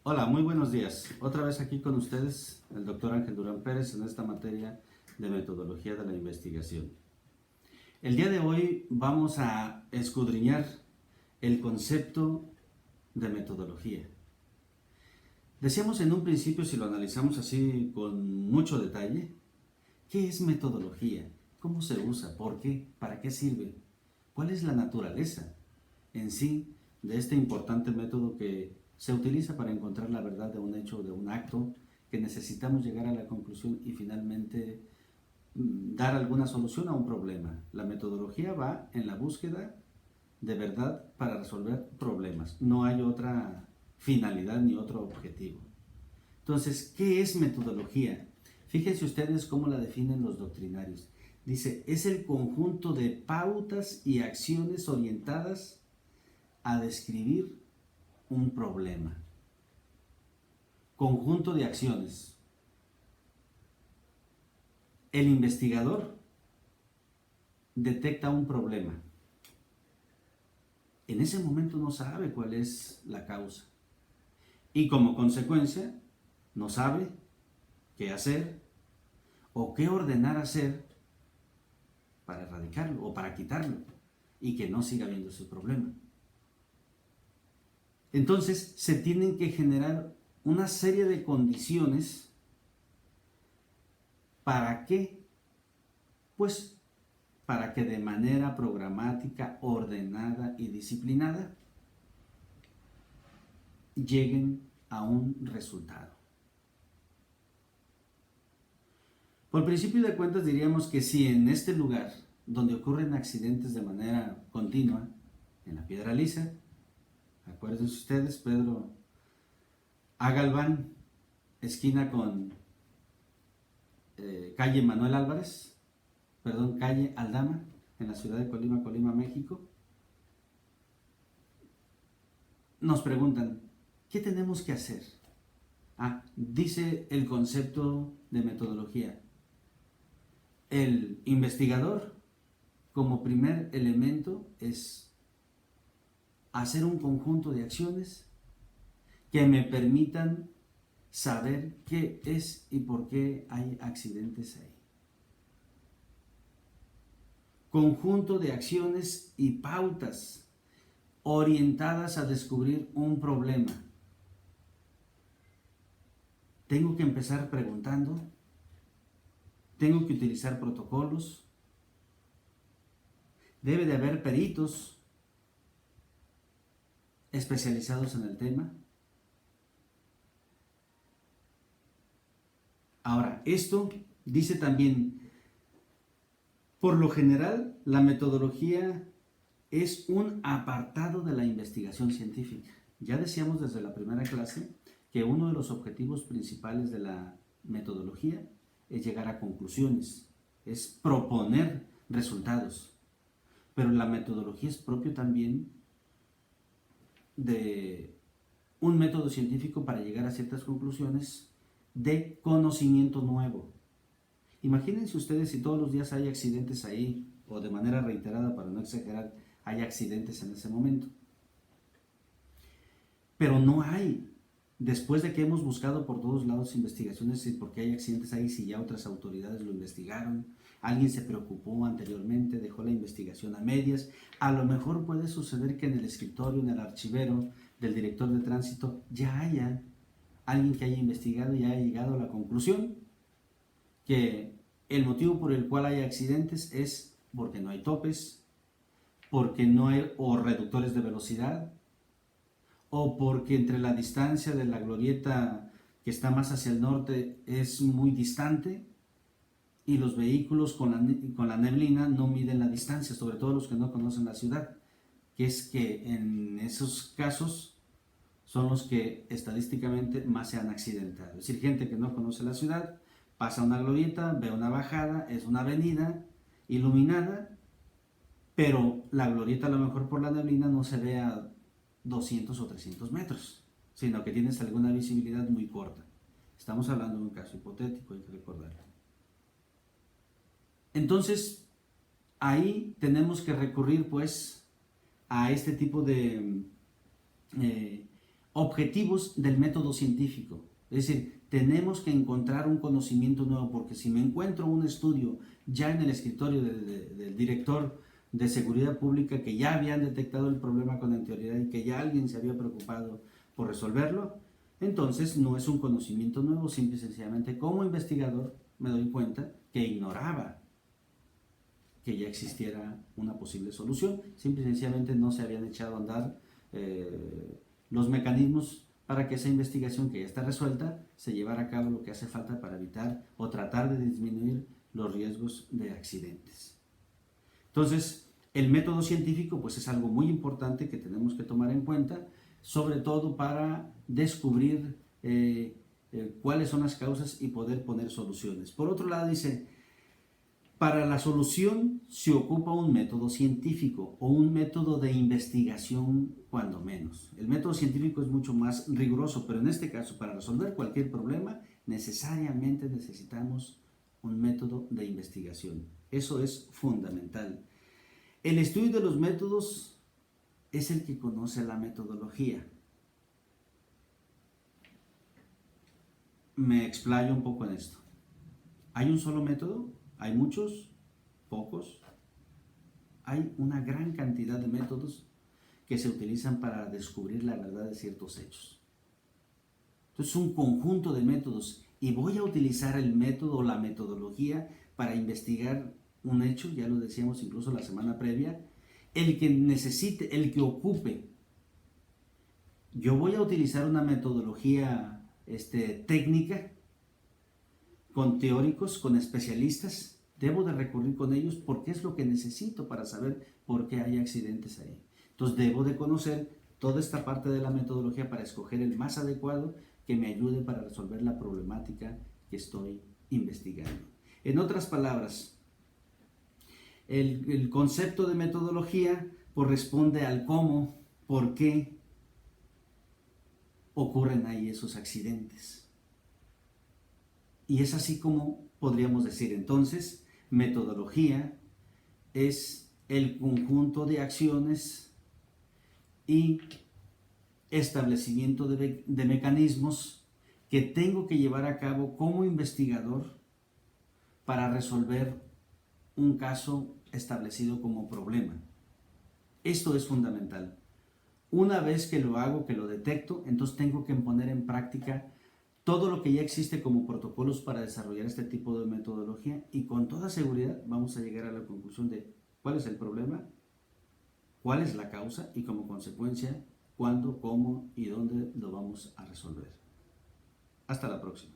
Hola, muy buenos días. Otra vez aquí con ustedes el doctor Ángel Durán Pérez en esta materia de metodología de la investigación. El día de hoy vamos a escudriñar el concepto de metodología. Decíamos en un principio, si lo analizamos así con mucho detalle, ¿qué es metodología? ¿Cómo se usa? ¿Por qué? ¿Para qué sirve? ¿Cuál es la naturaleza en sí de este importante método que se utiliza para encontrar la verdad de un hecho o de un acto que necesitamos llegar a la conclusión y finalmente dar alguna solución a un problema? La metodología va en la búsqueda de verdad para resolver problemas. No hay otra finalidad ni otro objetivo. Entonces, ¿qué es metodología? Fíjense ustedes cómo la definen los doctrinarios. Dice, es el conjunto de pautas y acciones orientadas a describir un problema. Conjunto de acciones. El investigador detecta un problema. En ese momento no sabe cuál es la causa. Y como consecuencia, no sabe qué hacer o qué ordenar hacer para erradicarlo o para quitarlo y que no siga habiendo ese problema. Entonces se tienen que generar una serie de condiciones. ¿Para qué? Pues para que de manera programática, ordenada y disciplinada lleguen a un resultado. Por principio de cuentas diríamos que si en este lugar donde ocurren accidentes de manera continua, en la Piedra Lisa, acuérdense ustedes, Pedro A. Galván, esquina con calle Manuel Álvarez, calle Aldama, en la ciudad de Colima, Colima, México, nos preguntan, ¿qué tenemos que hacer? Dice el concepto de metodología. El investigador, como primer elemento, es hacer un conjunto de acciones que me permitan saber qué es y por qué hay accidentes ahí. Conjunto de acciones y pautas orientadas a descubrir un problema. Tengo que empezar preguntando, tengo que utilizar protocolos, debe de haber peritos especializados en el tema. Ahora, esto dice también, por lo general, la metodología es un apartado de la investigación científica. Ya decíamos desde la primera clase que uno de los objetivos principales de la metodología es llegar a conclusiones, es proponer resultados. Pero la metodología es propio también de un método científico para llegar a ciertas conclusiones de conocimiento nuevo. Imagínense ustedes si todos los días hay accidentes ahí, o de manera reiterada, para no exagerar, hay accidentes en ese momento. Pero no hay, después de que hemos buscado por todos lados investigaciones y por qué hay accidentes ahí, si ya otras autoridades lo investigaron, alguien se preocupó anteriormente, dejó la investigación a medias, a lo mejor puede suceder que en el escritorio, en el archivero del director de tránsito, ya haya alguien que haya investigado y haya llegado a la conclusión que el motivo por el cual hay accidentes es porque no hay topes, porque no hay o reductores de velocidad, o porque entre la distancia de la glorieta que está más hacia el norte es muy distante y los vehículos con la neblina no miden la distancia, sobre todo los que no conocen la ciudad, que es que en esos casos son los que estadísticamente más se han accidentado. Es decir, gente que no conoce la ciudad, pasa una glorieta, ve una bajada, es una avenida iluminada, pero la glorieta a lo mejor por la neblina no se ve a 200 o 300 metros, sino que tienes alguna visibilidad muy corta. Estamos hablando de un caso hipotético, hay que recordarlo. Entonces, ahí tenemos que recurrir pues a este tipo de objetivos del método científico. Es decir, tenemos que encontrar un conocimiento nuevo, porque si me encuentro un estudio ya en el escritorio del director de seguridad pública que ya habían detectado el problema con anterioridad y que ya alguien se había preocupado por resolverlo, entonces no es un conocimiento nuevo, simple y sencillamente como investigador me doy cuenta que ignoraba que ya existiera una posible solución, simple y sencillamente no se habían echado a andar los mecanismos para que esa investigación que ya está resuelta se llevara a cabo lo que hace falta para evitar o tratar de disminuir los riesgos de accidentes. Entonces, el método científico pues es algo muy importante que tenemos que tomar en cuenta, sobre todo para descubrir cuáles son las causas y poder poner soluciones. Por otro lado, dice, para la solución se ocupa un método científico o un método de investigación cuando menos. El método científico es mucho más riguroso, pero en este caso, para resolver cualquier problema, necesariamente necesitamos un método de investigación. Eso es fundamental. El estudio de los métodos es el que conoce la metodología. Me explayo un poco en esto. ¿Hay un solo método? ¿Hay muchos? ¿Pocos? Hay una gran cantidad de métodos que se utilizan para descubrir la verdad de ciertos hechos. Entonces, un conjunto de métodos, y voy a utilizar el método o la metodología para investigar un hecho, ya lo decíamos incluso la semana previa, el que necesite, el que ocupe. Yo voy a utilizar una metodología técnica, con teóricos, con especialistas, debo de recurrir con ellos porque es lo que necesito para saber por qué hay accidentes ahí. Entonces debo de conocer toda esta parte de la metodología para escoger el más adecuado que me ayude para resolver la problemática que estoy investigando. En otras palabras, el concepto de metodología corresponde al cómo, por qué ocurren ahí esos accidentes. Y es así como podríamos decir entonces, metodología es el conjunto de acciones y establecimiento de mecanismos que tengo que llevar a cabo como investigador para resolver un caso establecido como problema. Esto es fundamental. Una vez que lo hago, que lo detecto, entonces tengo que poner en práctica todo lo que ya existe como protocolos para desarrollar este tipo de metodología, y con toda seguridad vamos a llegar a la conclusión de cuál es el problema, cuál es la causa y como consecuencia cuándo, cómo y dónde lo vamos a resolver. Hasta la próxima.